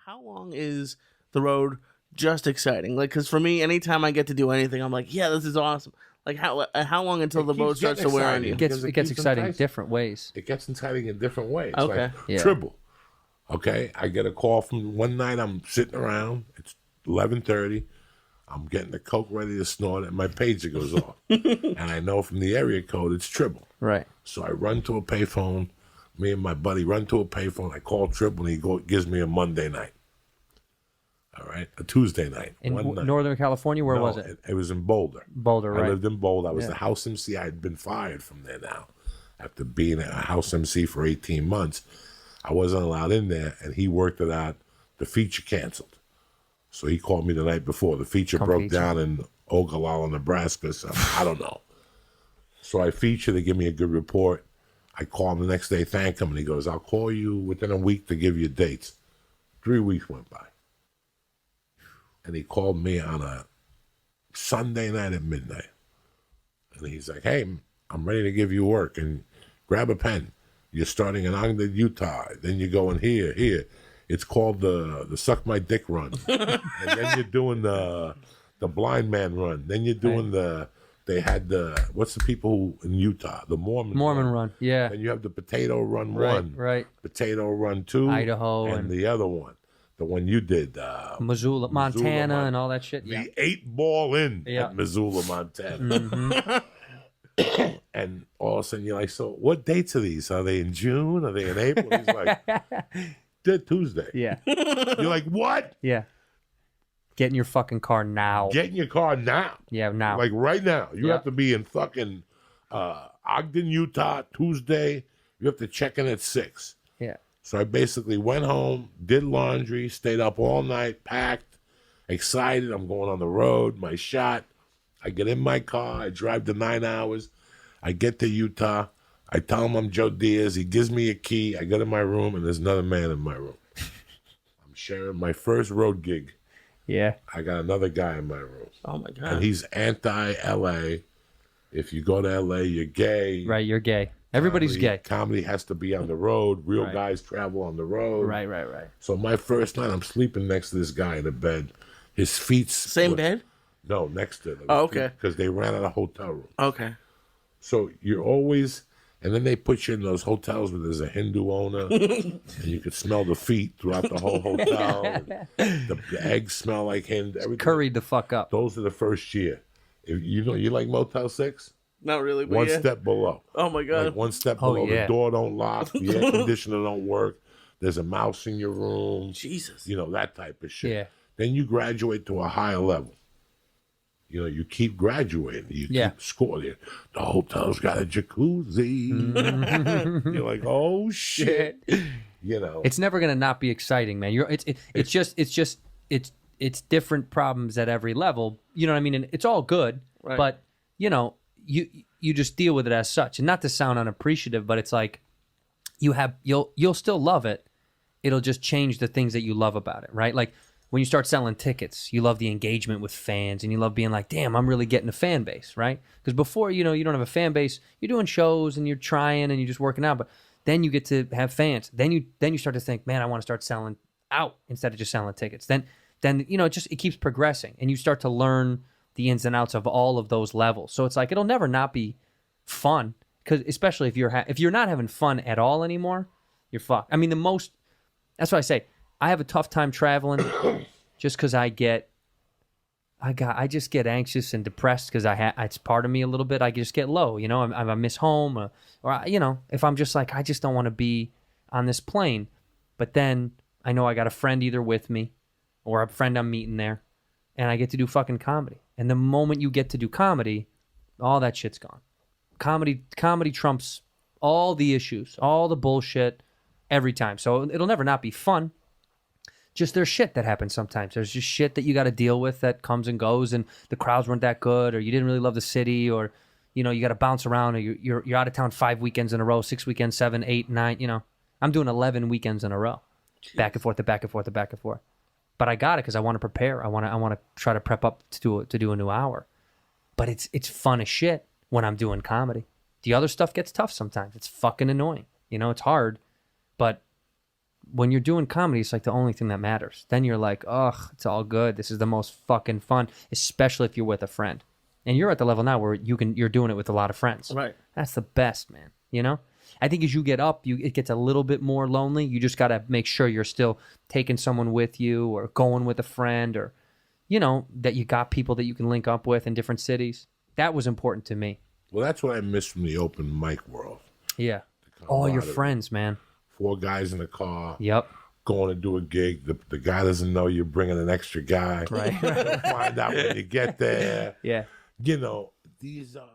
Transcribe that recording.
How long is the road just exciting? Like, because for me, anytime I get to do anything, I'm like, yeah, this is awesome. Like, how long until the road starts to wear on you? It gets exciting in different ways. It gets exciting in different ways. Okay. Like Yeah. Tribble. Okay, I get a call from one night. I'm sitting around. It's 11:30. I'm getting the coke ready to snort, and my pager goes off. And I know from the area code it's Tribble. Right. So I run to a payphone. Me and my buddy run to a payphone. I call Tribble, and he gives me a Monday night. All right, a Tuesday night. In night. Northern California, where was it? It was in Boulder. Boulder, right. I lived in Boulder. I was the house MC. I had been fired from there now. After being a house MC for 18 months, I wasn't allowed in there, and he worked it out. The feature canceled. So he called me the night before. The feature broke down in Ogallala, Nebraska. So I don't know. So I feature. They give me a good report. I call him the next day, thank him, and he goes, I'll call you within a week to give you dates. 3 weeks went by. And he called me on a Sunday night at midnight. And he's like, hey, I'm ready to give you work. And grab a pen. You're starting in Ogden, Utah. Then you're going here. It's called the Suck My Dick Run. And then you're doing the Blind Man Run. Then you're doing they had what's the people in Utah? The Mormon Run. Yeah. And you have the Potato Run Right, 1. right. Potato Run 2. Idaho. And the other one. The one you did. Missoula, Montana, and all that shit. The 8-ball in at Missoula, Montana. Mm-hmm. And all of a sudden you're like, so what dates are these? Are they in June? Are they in April? He's like, they're Tuesday. Yeah. You're like, what? Yeah. Get in your fucking car now. Get in your car now. Yeah, now. Like right now. You have to be in fucking Ogden, Utah, Tuesday. You have to check in at 6. Yeah. So I basically went home, did laundry, stayed up all night, packed, excited. I'm going on the road, my shot. I get in my car. I drive the 9 hours. I get to Utah. I tell him I'm Joe Diaz. He gives me a key. I go to my room, and there's another man in my room. I'm sharing my first road gig. Yeah. I got another guy in my room. Oh, my God. And he's anti-LA. If you go to LA, you're gay. Right, you're gay. Everybody's gay. Comedy has to be on the road. Real guys travel on the road. Right. So my first night, I'm sleeping next to this guy in a bed. His feet... Same bed? No, next to them. Oh, okay. Because they ran out of hotel room. Okay. So you're always... And then they put you in those hotels where there's a Hindu owner, and you could smell the feet throughout the whole hotel. The eggs smell like Hindu. Everything. Curried the fuck up. Those are the first year. If you like Motel 6? Not really, but One yeah. step below. Oh, my God. Like one step below. yeah. The door don't lock. The air conditioner don't work. There's a mouse in your room. Jesus. You know, that type of shit. Yeah. Then you graduate to a higher level. You know, you keep graduating. You keep scoring. The hotel's got a jacuzzi. Mm-hmm. You're like, oh, shit. You know. It's never gonna not be exciting, man. It's different problems at every level. You know what I mean? And it's all good, Right. but you know, you just deal with it as such. And not to sound unappreciative, but it's like you'll still love it. It'll just change the things that you love about it, right? Like when you start selling tickets, you love the engagement with fans, and you love being like, damn, I'm really getting a fan base, right? Because before, you don't have a fan base. You're doing shows and you're trying and you're just working out, but then you get to have fans. Then you start to think, man, I want to start selling out instead of just selling tickets. Then it keeps progressing, and you start to learn the ins and outs of all of those levels. So it's like it'll never not be fun, because especially if you're not having fun at all anymore, you're fucked. I mean, that's what I say. I have a tough time traveling just because I just get anxious and depressed because it's part of me a little bit. I just get low, I miss home, or if I'm just like, I just don't want to be on this plane. But then I know I got a friend either with me or a friend I'm meeting there, and I get to do fucking comedy. And the moment you get to do comedy, all that shit's gone. Comedy trumps all the issues, all the bullshit every time. So it'll never not be fun. Just there's shit that happens sometimes. There's just shit that you got to deal with that comes and goes, and the crowds weren't that good, or you didn't really love the city, or you got to bounce around, or you're out of town 5 weekends in a row, 6 weekends, 7, 8, 9. I'm doing 11 weekends in a row, back and forth, back and forth, back and forth. But I got it because I want to prepare. I want to try to prep up to do a new hour. But it's fun as shit when I'm doing comedy. The other stuff gets tough sometimes. It's fucking annoying. It's hard, but when you're doing comedy, it's like the only thing that matters. Then you're like, ugh, it's all good. This is the most fucking fun, especially if you're with a friend. And you're at the level now where you're doing it with a lot of friends. Right. That's the best, man. You know? I think as you get up, it gets a little bit more lonely. You just got to make sure you're still taking someone with you or going with a friend or, you know, that you got people that you can link up with in different cities. That was important to me. Well, that's what I miss from the open mic world. Yeah. All your friends, man. 4 guys in the car. Yep. Going to do a gig. The guy doesn't know you're bringing an extra guy. Right. You'll find out when you get there. Yeah. You know, these are...